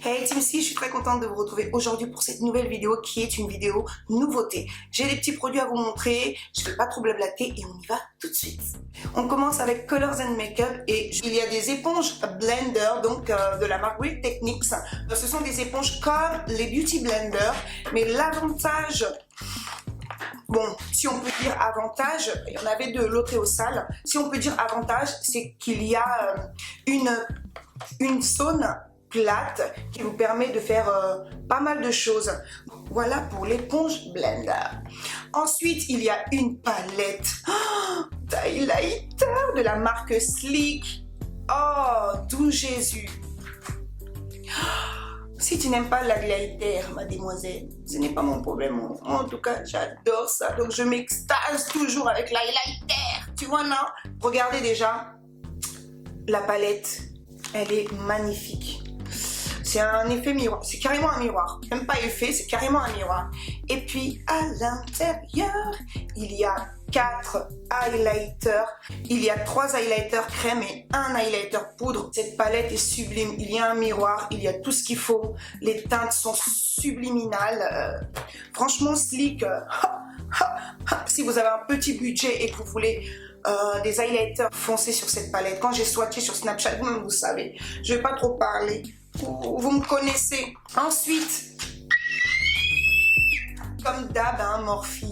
Hey Team C, je suis très contente de vous retrouver aujourd'hui pour cette nouvelle vidéo qui est une vidéo nouveauté. J'ai des petits produits à vous montrer, je ne vais pas trop blablater et on y va tout de suite. On commence avec Colors and Makeup et il y a des éponges Blender, donc de la marque Real Techniques. Ce sont des éponges comme les Beauty Blender, mais l'avantage... Bon, si on peut dire avantage, il y en avait deux, l'autre est au sale. Si on peut dire avantage, c'est qu'il y a une zone plate qui vous permet de faire pas mal de choses. Voilà pour l'éponge Blender. Ensuite, il y a une palette d'highlighter de la marque Sleek. Oh, doux Jésus. Si tu n'aimes pas l'highlighter, mademoiselle, ce n'est pas mon problème. En tout cas, j'adore ça. Donc, je m'extase toujours avec l'highlighter. Tu vois, non? Regardez déjà la palette. Elle est magnifique. C'est un effet miroir. C'est carrément un miroir. Même pas effet, c'est carrément un miroir. Et puis, à l'intérieur, il y a 4 highlighters. Il y a 3 highlighters crème et un highlighter poudre. Cette palette est sublime. Il y a un miroir, il y a tout ce qu'il faut. Les teintes sont subliminales. Franchement, Sleek, si vous avez un petit budget et que vous voulez des highlighters foncés sur cette palette, quand j'ai swatché sur Snapchat, vous savez, je vais pas trop parler. Vous me connaissez. Ensuite, comme d'hab, hein, Morphe,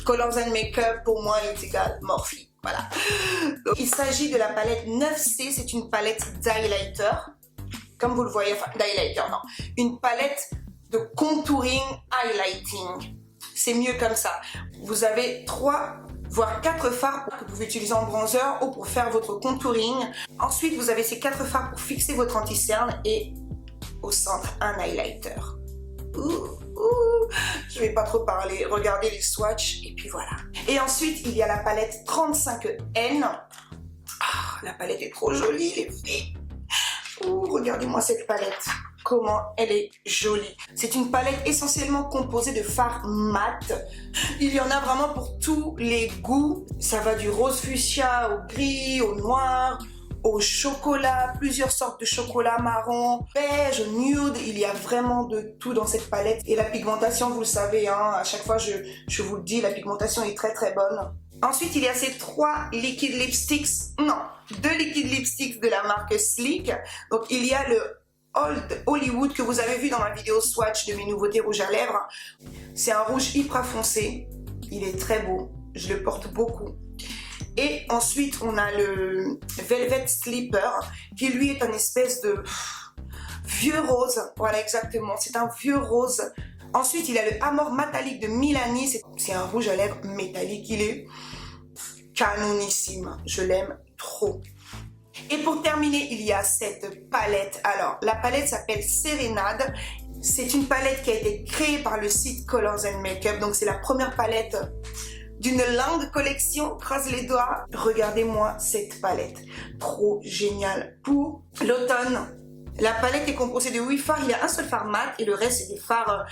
Colors and Makeup, pour moi, est égal Morphe. Voilà. Donc, il s'agit de la palette 9C, c'est une palette d'highlighter. Comme vous le voyez, enfin, d'highlighter, non. Une palette de contouring highlighting. C'est mieux comme ça. Vous avez 3 voire 4 fards que vous pouvez utiliser en bronzer ou pour faire votre contouring. Ensuite, vous avez ces 4 fards pour fixer votre anti-cerne et au centre, un highlighter. Je vais pas trop parler, regardez les swatchs et puis voilà. Et ensuite, il y a la palette 35N. Ah, la palette est trop jolie, les filles. Regardez-moi cette palette. Comment elle est jolie. C'est une palette essentiellement composée de fards mat. Il y en a vraiment pour tous les goûts. Ça va du rose fuchsia au gris, au noir, au chocolat, plusieurs sortes de chocolat marron, beige, nude. Il y a vraiment de tout dans cette palette. Et la pigmentation, vous le savez, hein, à chaque fois je vous le dis, la pigmentation est très très bonne. Ensuite, il y a ces 3 liquid lipsticks. Non, 2 liquid lipsticks de la marque Sleek. Donc, il y a le Old Hollywood que vous avez vu dans ma vidéo swatch de mes nouveautés rouges à lèvres. C'est un rouge hyper foncé. Il est très beau. Je le porte beaucoup. Et ensuite, on a le Velvet Slipper qui lui est une espèce de vieux rose. Voilà, exactement. C'est un vieux rose. Ensuite, il y a le Amor Metallic de Milani. C'est un rouge à lèvres métallique. Il est canonissime. Je l'aime trop. Et pour terminer, il y a cette palette. Alors, la palette s'appelle Serenade. C'est une palette qui a été créée par le site Colors and Makeup. Donc, c'est la première palette d'une longue collection. Croise les doigts. Regardez-moi cette palette. Trop géniale. Pour l'automne, la palette est composée de 8 fards. Il y a un seul fard mat et le reste, c'est des fards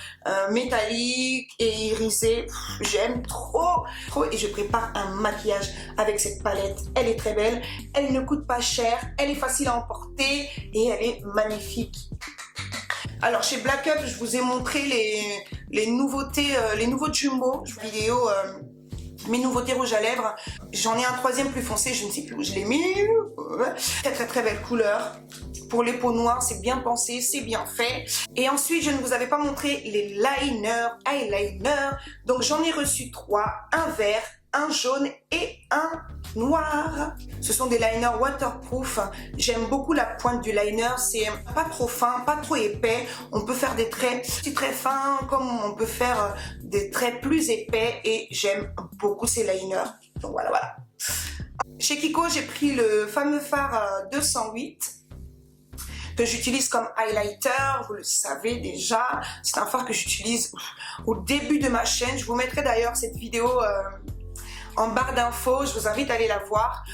métalliques et irisés. J'aime trop. Et je prépare un maquillage avec cette palette. Elle est très belle. Elle ne coûte pas cher. Elle est facile à emporter et elle est magnifique. Alors, chez Black Up, je vous ai montré les nouveautés, les nouveaux jumbo vidéo. Mes nouveautés rouges à lèvres. J'en ai un 3e plus foncé, je ne sais plus où je l'ai mis. Très très très belle couleur. Pour les peaux noires, c'est bien pensé, c'est bien fait. Et ensuite, je ne vous avais pas montré les eyeliners. Donc j'en ai reçu 3, un vert, un jaune et un noir. Ce sont des liners waterproof. J'aime beaucoup la pointe du liner. C'est pas trop fin, pas trop épais. On peut faire des traits très fins, comme on peut faire des traits plus épais. Et j'aime beaucoup ces liners. Donc voilà. Chez Kiko, j'ai pris le fameux fard 208 que j'utilise comme highlighter, vous le savez déjà. C'est un fard que j'utilise au début de ma chaîne. Je vous mettrai d'ailleurs cette vidéo en barre d'infos, je vous invite à aller la voir.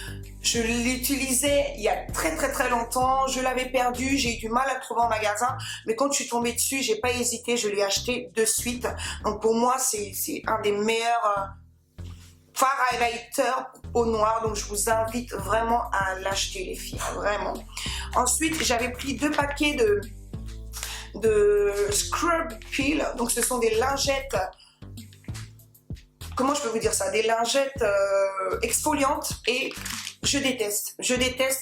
Je l'utilisais il y a très très très longtemps, je l'avais perdu, j'ai eu du mal à le trouver en magasin, mais quand je suis tombée dessus, j'ai pas hésité, je l'ai acheté de suite. Donc pour moi, c'est un des meilleurs fard highlighter au noir, donc je vous invite vraiment à l'acheter les filles, vraiment. Ensuite, j'avais pris 2 paquets de de Scrub Peel. Donc ce sont des lingettes, comment je peux vous dire ça, des lingettes exfoliantes, et je déteste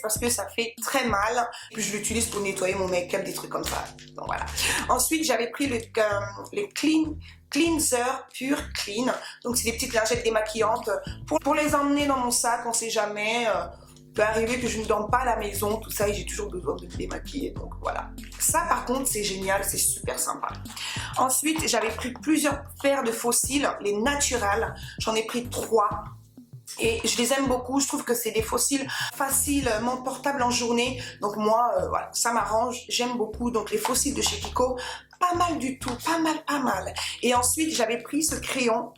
parce que ça fait très mal. Puis je l'utilise pour nettoyer mon make-up, des trucs comme ça. Donc voilà. Ensuite, j'avais pris les Cleanser Pure Clean. Donc c'est des petites lingettes démaquillantes pour les emmener dans mon sac, on sait jamais. Peut arriver que je ne dorme pas à la maison, tout ça, et j'ai toujours besoin de me démaquiller, donc voilà. Ça par contre c'est génial, c'est super sympa. Ensuite j'avais pris plusieurs paires de faux cils, les naturels, j'en ai pris 3. Et je les aime beaucoup, je trouve que c'est des faux cils facilement portables en journée. Donc moi, voilà, ça m'arrange, j'aime beaucoup. Donc les faux cils de chez Kiko, pas mal du tout, pas mal. Et ensuite, j'avais pris ce crayon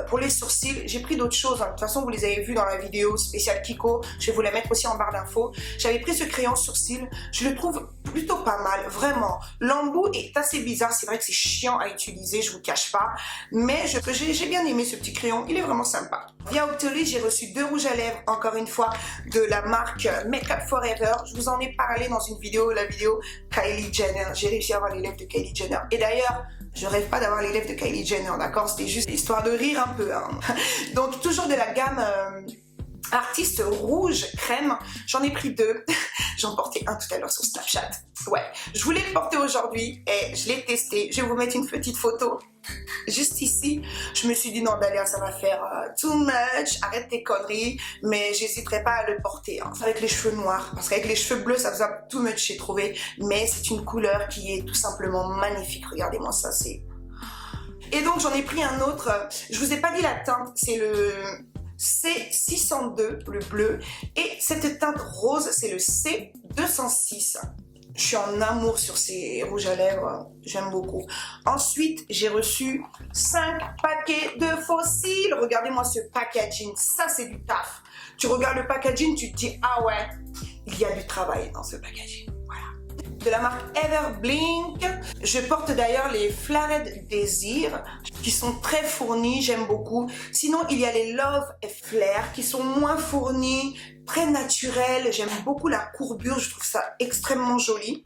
pour les sourcils. J'ai pris d'autres choses, hein. De toute façon, vous les avez vus dans la vidéo spéciale Kiko. Je vais vous la mettre aussi en barre d'infos. J'avais pris ce crayon sourcil, je le trouve plutôt pas mal, vraiment. L'embout est assez bizarre, c'est vrai que c'est chiant à utiliser, je vous cache pas. Mais j'ai bien aimé ce petit crayon, il est vraiment sympa. Via Octoly, j'ai reçu 2 rouges à lèvres, encore une fois, de la marque Make Up For Ever. Je vous en ai parlé dans une vidéo, la vidéo Kylie Jenner. J'ai réussi à avoir les lèvres de Kylie Jenner. Et d'ailleurs, je rêve pas d'avoir les lèvres de Kylie Jenner, d'accord? C'était juste histoire de rire un peu, hein. Donc, toujours de la gamme Artiste rouge crème. J'en ai pris 2. J'en portais un tout à l'heure sur Snapchat. Ouais, je voulais le porter aujourd'hui et je l'ai testé. Je vais vous mettre une petite photo juste ici. Je me suis dit non Dalia, ça va faire too much, arrête tes conneries, mais j'hésiterai pas à le porter, hein. Avec les cheveux noirs, parce qu'avec les cheveux bleus ça faisait too much, j'ai trouvé, mais c'est une couleur qui est tout simplement magnifique. Regardez-moi ça, c'est... Et donc j'en ai pris un autre, je vous ai pas dit la teinte, c'est le C602, le bleu, et cette teinte rose c'est le C206. Je suis en amour sur ces rouges à lèvres, j'aime beaucoup. Ensuite, j'ai reçu 5 paquets de faux cils. Regardez-moi ce packaging, ça c'est du taf. Tu regardes le packaging, tu te dis, ah ouais, il y a du travail dans ce packaging. Voilà. De la marque Everblink. Je porte d'ailleurs les Flared Desire, qui sont très fournis, j'aime beaucoup. Sinon, il y a les Love et Flair, qui sont moins fournis, très naturel, j'aime beaucoup la courbure, je trouve ça extrêmement joli.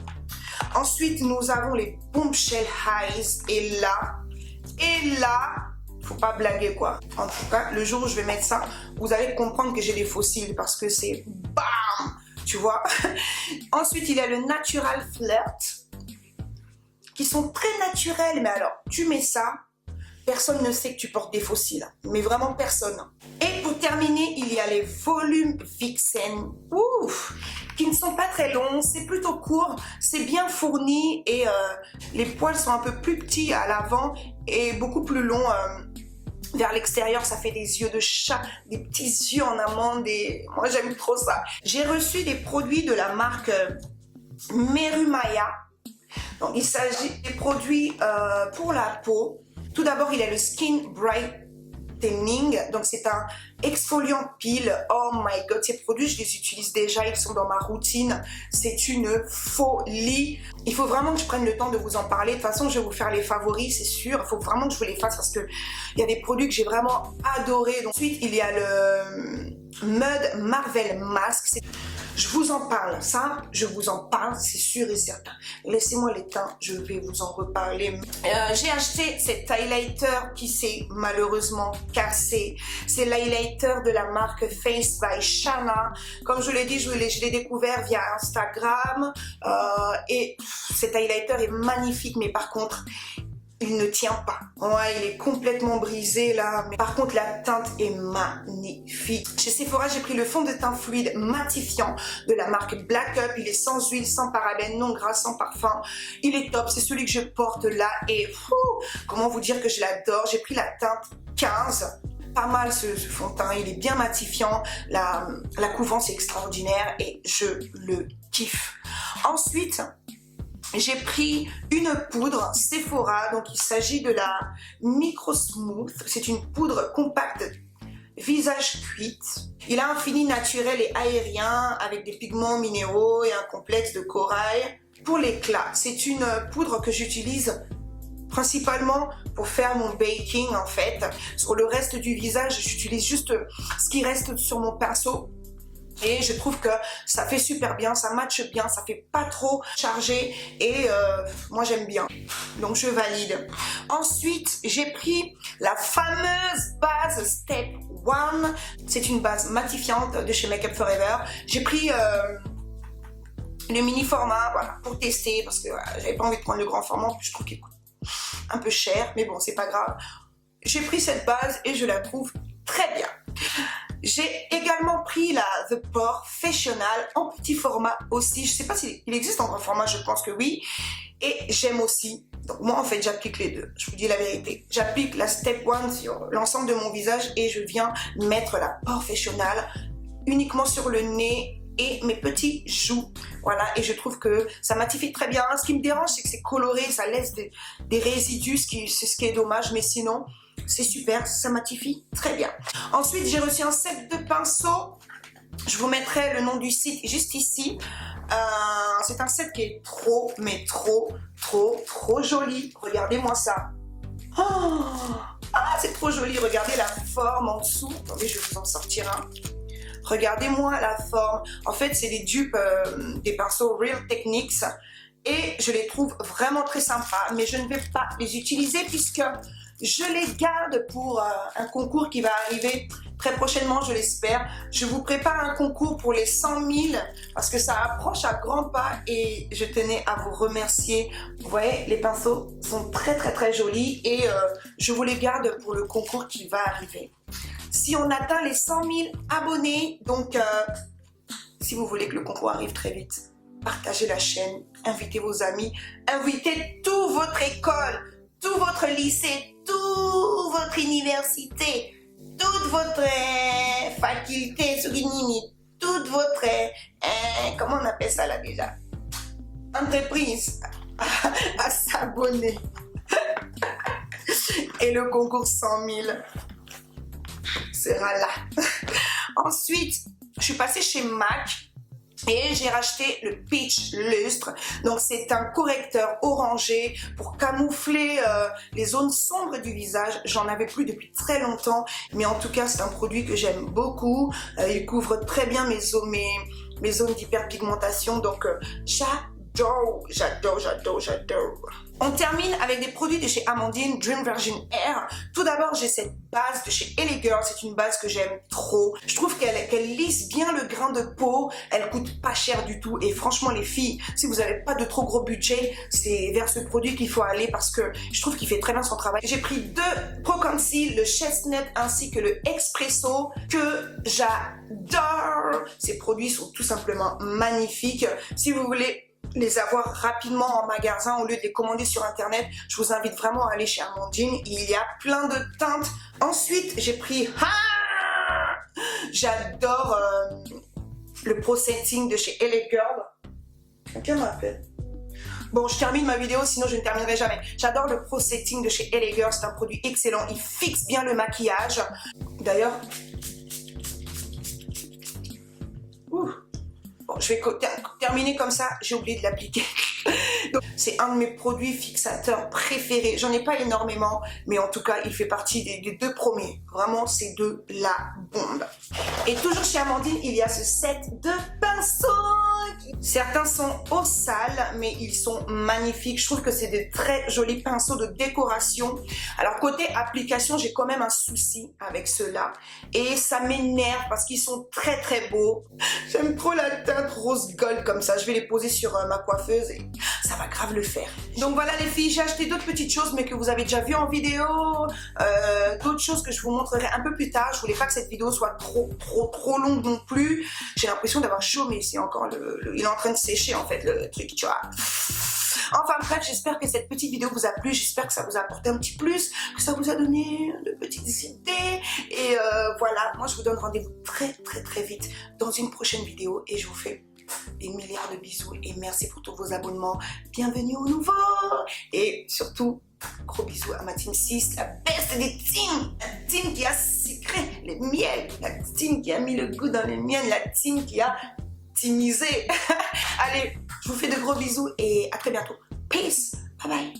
Ensuite, nous avons les Bombshell Highs, et là, faut pas blaguer quoi. En tout cas, le jour où je vais mettre ça, vous allez comprendre que j'ai des faux cils, parce que c'est BAM, tu vois. Ensuite, il y a le Natural Flirt, qui sont très naturels, mais alors, tu mets ça, personne ne sait que tu portes des faux cils, mais vraiment personne. Et pour terminer, il y a les Volume Vixen, qui ne sont pas très longs, c'est plutôt court, c'est bien fourni, et les poils sont un peu plus petits à l'avant et beaucoup plus longs vers l'extérieur. Ça fait des yeux de chat, des petits yeux en amande, et moi j'aime trop ça. J'ai reçu des produits de la marque Merumaya. Donc il s'agit des produits pour la peau. Tout d'abord, il y a le Skin Brightening, donc c'est un exfoliant pile. Oh my god, ces produits, je les utilise déjà, ils sont dans ma routine. C'est une folie. Il faut vraiment que je prenne le temps de vous en parler. De toute façon, je vais vous faire les favoris, c'est sûr. Il faut vraiment que je vous les fasse parce que il y a des produits que j'ai vraiment adorés. Donc, ensuite, il y a le Mud Marvel Mask. Je vous en parle, ça, je vous en parle, c'est sûr et certain. Laissez-moi les temps, je vais vous en reparler. J'ai acheté cet highlighter qui s'est malheureusement cassé. C'est l'highlighter de la marque Face by Shana. Comme je l'ai dit, je l'ai découvert via Instagram. Et cet highlighter est magnifique, mais par contre, il ne tient pas. Ouais, il est complètement brisé là. Mais par contre, la teinte est magnifique. Chez Sephora, j'ai pris le fond de teint fluide matifiant de la marque Black Up. Il est sans huile, sans parabènes, non gras, sans parfum. Il est top. C'est celui que je porte là. Et comment vous dire que je l'adore. J'ai pris la teinte 15. Pas mal ce fond de teint. Il est bien matifiant. La couvrance est extraordinaire et je le kiffe. Ensuite, j'ai pris une poudre Sephora, donc il s'agit de la Micro Smooth. C'est une poudre compacte visage cuite. Il a un fini naturel et aérien avec des pigments minéraux et un complexe de corail. Pour l'éclat, c'est une poudre que j'utilise principalement pour faire mon baking en fait. Sur le reste du visage, j'utilise juste ce qui reste sur mon pinceau. Et je trouve que ça fait super bien, ça matche bien, ça fait pas trop chargé et moi j'aime bien. Donc je valide. Ensuite, j'ai pris la fameuse base Step One. C'est une base matifiante de chez Make Up Forever. J'ai pris le mini format, voilà, pour tester parce que voilà, j'avais pas envie de prendre le grand format. En plus, je trouve qu'il coûte un peu cher, mais bon, c'est pas grave. J'ai pris cette base et je la trouve très bien. J'ai également pris la The Professional en petit format aussi. Je sais pas s'il existe en grand format, je pense que oui. Et j'aime aussi. Donc moi en fait j'applique les deux, je vous dis la vérité. J'applique la Step One sur l'ensemble de mon visage et je viens mettre la Professional uniquement sur le nez et mes petits joues. Voilà, et je trouve que ça matifie très bien. Ce qui me dérange, c'est que c'est coloré, ça laisse des résidus, c'est ce qui est dommage, mais sinon c'est super, ça matifie très bien. Ensuite, j'ai reçu un set de pinceaux. Je vous mettrai le nom du site juste ici. C'est un set qui est trop, mais trop joli. Regardez-moi ça. Oh, ah, c'est trop joli. Regardez la forme en dessous. Attendez, je vais vous en sortir un. Regardez-moi la forme. En fait, c'est des dupes des pinceaux Real Techniques. Et je les trouve vraiment très sympas. Mais je ne vais pas les utiliser puisque je les garde pour un concours qui va arriver très prochainement, je l'espère. Je vous prépare un concours pour les 100 000 parce que ça approche à grands pas et je tenais à vous remercier. Vous voyez, les pinceaux sont très jolis et je vous les garde pour le concours qui va arriver. Si on atteint les 100 000 abonnés, donc si vous voulez que le concours arrive très vite, partagez la chaîne, invitez vos amis, invitez toute votre école, tout votre lycée, toute votre université, toute votre faculté, toute votre, comment on appelle ça là déjà, entreprise à s'abonner. Et le concours 100 000 sera là. Ensuite, je suis passée chez MAC. Et j'ai racheté le Peach Lustre. Donc c'est un correcteur orangé pour camoufler les zones sombres du visage. J'en avais plus depuis très longtemps, mais en tout cas c'est un produit que j'aime beaucoup. Il couvre très bien mes zones d'hyperpigmentation. Donc j'adore. On termine avec des produits de chez Amandine, Dream Virgin Air. Tout d'abord, j'ai cette base de chez LA Girl. C'est une base que j'aime trop. Je trouve qu'elle lisse bien le grain de peau. Elle coûte pas cher du tout. Et franchement, les filles, si vous n'avez pas de trop gros budget, c'est vers ce produit qu'il faut aller parce que je trouve qu'il fait très bien son travail. J'ai pris deux Pro Conceal, le Chestnut ainsi que le Espresso que j'adore. Ces produits sont tout simplement magnifiques. Si vous voulez les avoir rapidement en magasin au lieu de les commander sur internet, je vous invite vraiment à aller chez Amandine. Il y a plein de teintes. Ensuite, j'ai pris j'adore le Pro Setting de chez LA Girl. Quelqu'un m'appelle. Bon, je termine ma vidéo, sinon je ne terminerai jamais. J'adore le Pro Setting de chez LA Girl, c'est un produit excellent. Il fixe bien le maquillage. D'ailleurs, bon, je vais terminer comme ça, j'ai oublié de l'appliquer. C'est un de mes produits fixateurs préférés. J'en ai pas énormément, mais en tout cas, il fait partie des deux premiers. Vraiment, c'est de la bombe. Et toujours chez Amandine, il y a ce set de pinceaux. Certains sont au sale, mais ils sont magnifiques. Je trouve que c'est des très jolis pinceaux de décoration. Alors, côté application, j'ai quand même un souci avec ceux-là. Et ça m'énerve parce qu'ils sont très beaux. J'aime trop la teinte rose gold comme ça. Je vais les poser sur ma coiffeuse et ça va grave le faire. Donc voilà les filles, j'ai acheté d'autres petites choses mais que vous avez déjà vu en vidéo. D'autres choses que je vous montrerai un peu plus tard. Je voulais pas que cette vidéo soit trop longue non plus. J'ai l'impression d'avoir chaud mais c'est encore il est en train de sécher en fait le truc, tu vois. Enfin bref, j'espère que cette petite vidéo vous a plu, j'espère que ça vous a apporté un petit plus, que ça vous a donné de petites idées. Et voilà, moi je vous donne rendez-vous très vite dans une prochaine vidéo et je vous fais des milliards de bisous et merci pour tous vos abonnements. Bienvenue aux nouveaux et surtout, gros bisous à ma team 6, la best des teams, la team qui a sucré le miel, la team qui a mis le goût dans le miel, la team qui a teamisé. Allez, je vous fais de gros bisous et à très bientôt. Peace, bye bye.